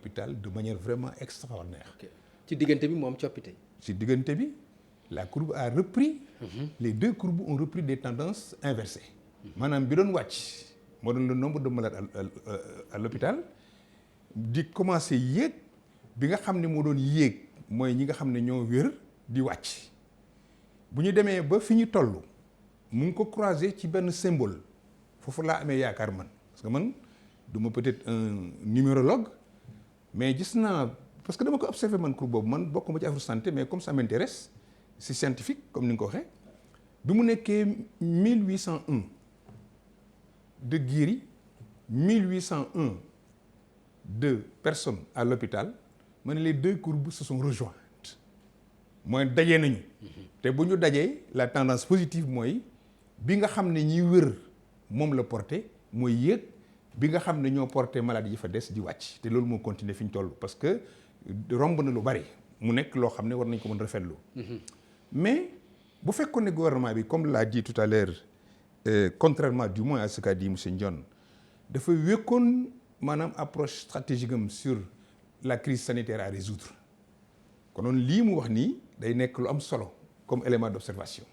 hôpital de manière vraiment extraordinaire. ci diggante bi moom coppite. ci diggante bi la courbe a repris. Les deux courbes ont repris des tendances inversées. maanaam bi doon wàcc moo doon le nombre de malades à l'hôpital di commencer yéeg bi nga xam ne moo doon yéeg mooy ñi nga xam ne ñoo wér di wàcc bu ñu demee ba fi ñu toll mu ngi ko croiser ci benn symbole foofu laa amee yaakaar man parce que man du ma peut-être un numérologue mais gis naa parce que dama ko observé man courbe boobu man bokkuma ci affaire santé mais comme ça m'intéresse c'est scientifique comme ni nga ko waxee bi mu nekkee 1801 de guéris 1801 de personnes à l'hôpital ma ne les deux courbes se sont rejointes mooy dajee nañu te bu ñu dajee la tendance positive mooy bi nga xam ne ñi wër moom la porté mooy yéeg bi nga xam ne ñoo porté maladie yi fa des di wàcc te loolu moo continuer fi ñu toll parce que romb na lu bari mu nekk loo xam ne war nañ ko mën rafetlu mais bu fekkoon ne gouvernement bi comme l'a dit tout à l'heure contrairement du moins à ce qu'a dit monsieur Ndione dafa wékkoon maanaam approche stratégique am sur la crise sanitaire à résoudre konoon lii mu wax nii day nekk lu am solo comme élément d'observation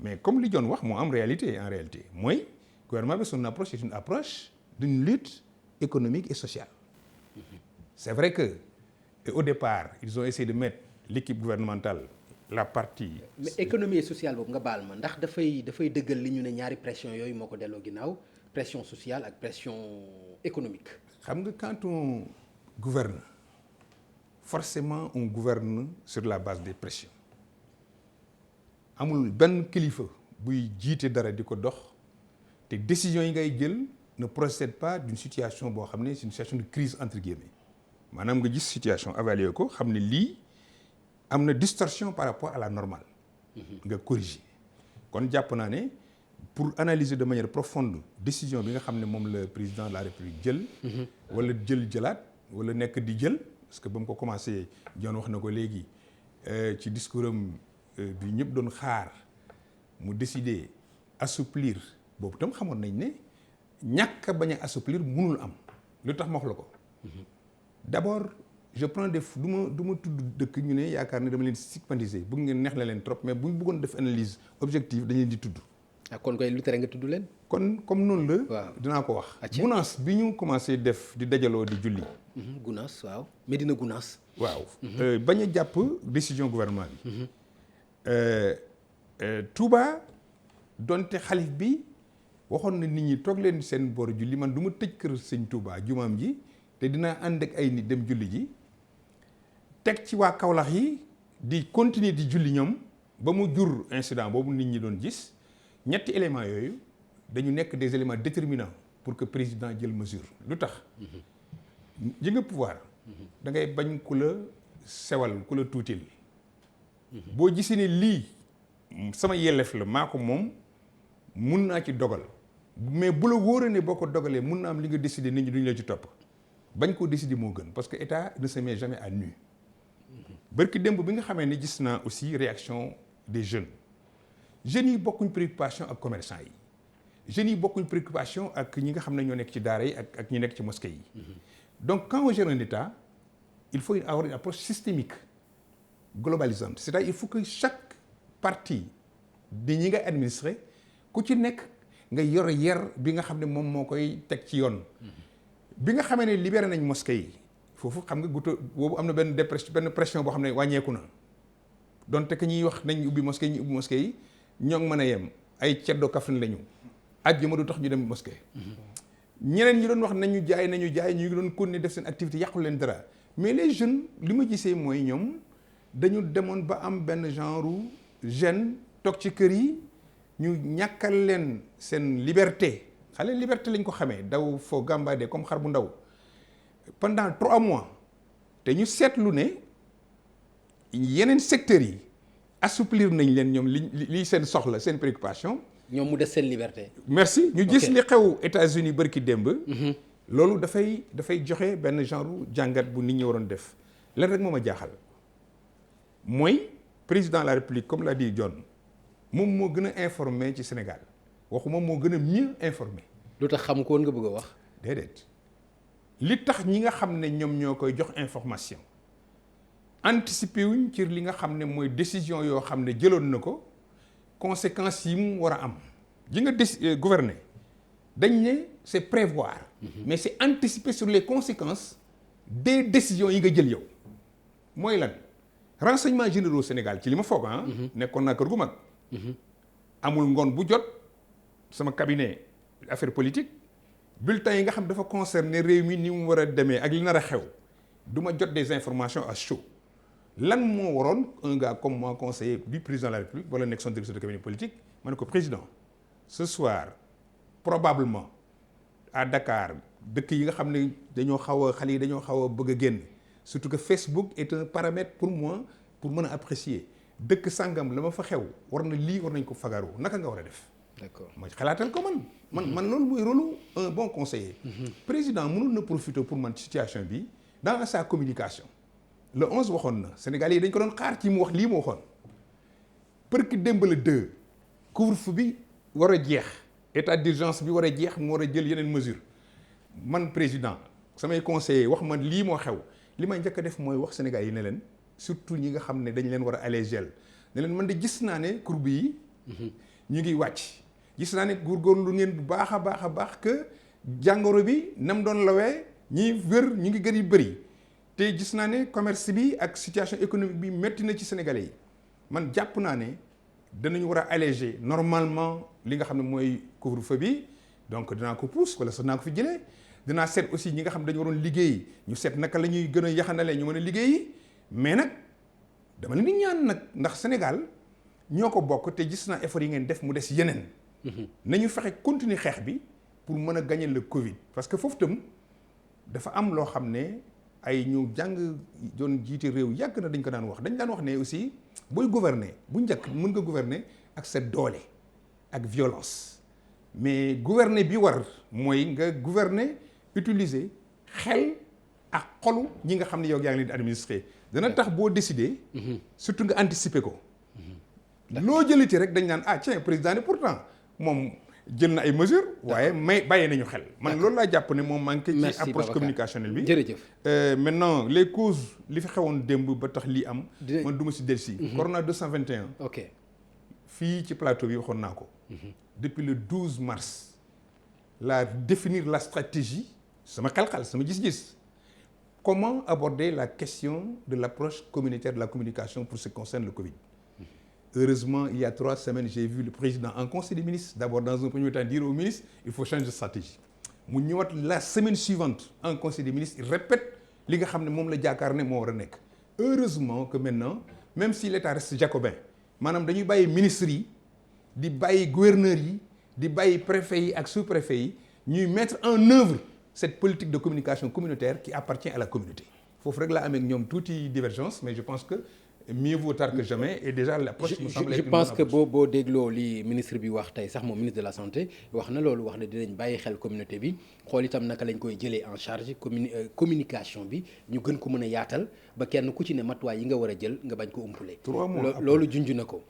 mais comme li Ndione wax moo am réalité en réalité mooy gouvernement bi son approche est une approche d'une lutte économique et sociale c'est vrai que au départ ils ont essayé de mettre l'équipe gouvernementale la partie. mais économie et sociale boobu nga baal ma ndax dafay dëggal li ñu ne ñaari pression yooyu moo ko delloo ginnaaw pression sociale ak pression économique. xam nga quand on gouverne forcément on gouverne sur la base des pressions amul benn kilifa buy jiite dara di ko dox te décisions yi ngay jël ne procède pas d'une situation boo xam ne c'est une situation de crise entre guillemets maanaam nga gis situation évaluer ko xam ne lii am na distorsion par rapport à la normale nga corriger kon jàpp naa ne pour analyser de manière profonde décision bi nga xam ne moom le président de la République jël wala jëlaat wala nekk di jël parce que ba mu ko commencé Ndione wax na ko léegi ci discours am bi ñëpp doon xaar mu décider assouplir boobu tam xamoon nañ ne ñàkk a bañ a assouplir mënul am lu tax ma wax la ko d'abord je prends du ma tudd dëkk ñu ne yaakaar ne dama leen stigmatiser bëgg ngeen neex la leen trop mais bu ñu bëggoon def analyse objective dañu leen di tudd. ah kon koy lu tere nga tudd leen. kon comme noonu la. waaw dinaa ko wax. Gounass bi ñu commencé def di dajaloo di julli. Gounass waaw Médina Gounass. waaw bañ a jàpp décision gouvernement bi. Touba donte xalif bi waxoon na nit ñi toog leen seen boor julli man du ma tëj kër sëñ Touba jumaam ji te dinaa ànd ak ay nit dem julli ji. teg ci waa Kaolack yi di continuer di julli ñoom ba mu jur incident boobu nit ñi doon gis ñetti éléments yooyu dañu nekk des éléments déterminants pour que président jël mesure lu tax ji nga pouvoir da ngay bañ ku la sewal ku la tuutil boo gisee ne lii sama yelleef la maa ko moom mun naa ci dogal mais bu la wóoree ne boo ko dogalee mun na am li nga décider nit ñi duñu la ci topp bañ koo décider moo gën parce que état ne se met jamais à nu bërki démb bi nga xamee ne gis naa aussi réaction des jeunes yi bokkuñ préoccupation ak commerçant yi jeunes yi bokkuñ préoccupation ak ñi nga xam ne ñoo nekk ci daara yi ak ñi nekk ci mosquée yi donc quand on gère un état il faut avoir une approche systémique globalisante c'est-à-dire il faut que chaque partie di ñi nga administrer ku ci nekk nga yor yer bi nga xam ne moom moo koy teg ci yoon bi nga xamee ne libéré nañ mosquée yi foofu xam nga guto boobu am na benn pression boo xam ne wàññeeku na donte que ñuy wax nañ ubbi mosquée ñu ubbi mosquée yi ñoo ngi mën a yem ay ceddo Kaffrine lañu àjjuma du tax ñu dem mosquée ñeneen ñi doon wax nañu jaay ñu ngi doon continuer def seen activité yàqul leen dara mais les jeunes li ma gisee mooy ñoom dañu demoon ba am benn genre jeune toog ci kër yi ñu ñàkkal leen seen liberté xale liberté lañ ko xamee daw foo gambade comme xar bu ndaw pendant 3 mois te ñu seetlu ne yeneen secteurs yi assouplir nañ leen ñoom li seen soxla seen préoccupation. ñoom mu des seen liberté. merci ñu gis li xew États-Unis bërki démb. loolu dafay joxe benn genre jàngat bu nit ñi waroon def leen rek moo ma jaaxal mooy président de la République comme l'a dit John moom moo gën a informé ci Sénégal waxuma moo gën a mieux informé. lu tax xam ko woon nga bëgg a wax. déedéet li tax ñi nga xam ne ñoom ñoo koy jox information anticiper wuñ ci li nga xam ne mooy décision yoo xam ne jëloon na ko conséquences yi mu war a am ji nga gouverner dañ ne c'est prévoir mais c'est anticiper sur les conséquences des décisions yi nga jël yow mooy lan renseignements généraux Sénégal ci li ma foog nekkoon naa kër gu mag amul ngoon bu jot sama cabinet affaire politique bulletins yi nga xam dafa concerner réew mi ni mu war a demee ak li nar a xew du ma jot des informations à chaud lan moo waroon un gars comme moi conseiller du président de la République wala nekk son directeur de cabinet politique ma ne ko président ce soir probablement à Dakar dëkk yi nga xam ne dañoo xaw a xale yi dañoo xaw a bëgg a génn surtout que Facebook est un paramètre pour moi pour mën a apprécier dëkk sàngam la ma fa xew war na lii war nañ ko fagaru naka nga war a def. d'accord mooy xalaatal ko man loolu mooy rôle un bon conseiller. président mënul na profiter pour man situation bi dans sa communication. le 11 waxoon na Sénégalais yi dañ ko doon xaar ci mu wax lii mu waxoon pour que démb le 2 couvre-feu bi war a jeex état d'urgence bi war a jeex mu war a jël yeneen mesure man président samay conseillers wax man lii moo xew li may njëkk a def mooy wax Sénégalais yi ne leen surtout ñi nga xam ne dañ leen war a alléger ne leen man de gis naa ne courbe yi ñu ngi wàcc gis naa ne góorgóorlu ngeen bu baax a baax a baax que jàngoro bi nam doon lawee ñi wér ñu ngi gën yu bëri te gis naa ne commerce bi ak situation économique bi métti na ci Sénégalais yi man jàpp naa ne danañu war a alléger normalement li nga xam ne mooy couvre-feu bi donc dinaa ko pousse wala sax naa ko fi jëlee dinaa seet aussi ñi nga xam ne dañu waroon liggéey ñu seet naka la ñuy gën a yaxanalee ñu mën a liggéeyi mais nag dama leen di ñaan nag ndax Sénégal ñoo ko bokk te gis naa effort yi ngeen def mu des yeneen. nañu fexe continuer xeex bi pour mën a gagner le Covid parce que foofu tam dafa am loo xam ne ay ñu jàng doon jiite réew yàgg na dañ ko daan wax ne aussi booy gouverner bu njëkk mën nga gouverner ak sa doole ak violence mais gouverner bi war mooy nga gouverner utiliser xel ak xolu ñi nga xam ne yow yaa ngi leen di administrer dana tax boo décider surtout nga anticiper ko loo jëliti rek dañ naan tiens président ne pourtant moom jël na ay mesures waaye bàyyee nañu xel man loolu laa jàpp ne moom manqué ci approche communicationnelle bi jërëjëf maintenant les causes li fi xewoon démb ba tax lii am man du ma si dellusi Corona 221 ok fii ci plateau bi waxoon naa ko depuis le 12 mars définir la stratégie sama xel-xel sama gis-gis comment aborder la question de l'approche communautaire de la communication pour ce qui concerne le Covid. Heureusement, il y a 3 semaines, j'ai vu le président en conseil des ministres, d'abord dans un premier temps dire au ministre, il faut changer de stratégie. mu ñëwaat la semaine suivante en conseil des ministres, il répète li nga xam ne moom la jaakaar ne moo war a nekk. Heureusement que maintenant, même si l'État reste jacobin, maanaam dañuy bàyyi ministres yi di bàyyi gouverneurs yi di bàyyi préfets yi ak sous-préfets yi ñuy mettre en œuvre cette politique de communication communautaire qui appartient à la communauté. foofu rek laa amee ak ñoom tuuti divergence mais je pense que mieux vaut tard que jamais et déjà l'approche me semble être je pense que boo dégloo li ministre bi wax tey sax moom ministre de la santé wax na loolu wax ne dinañ bàyyi xel communauté bi xool itam naka lañ koy jëlee en charge communication bi ñu gën ko mën a yaatal ba kenn ku ci ne matuwaay yi nga war a jël nga bañ ko umpule. 3 mois loolu junj na ko.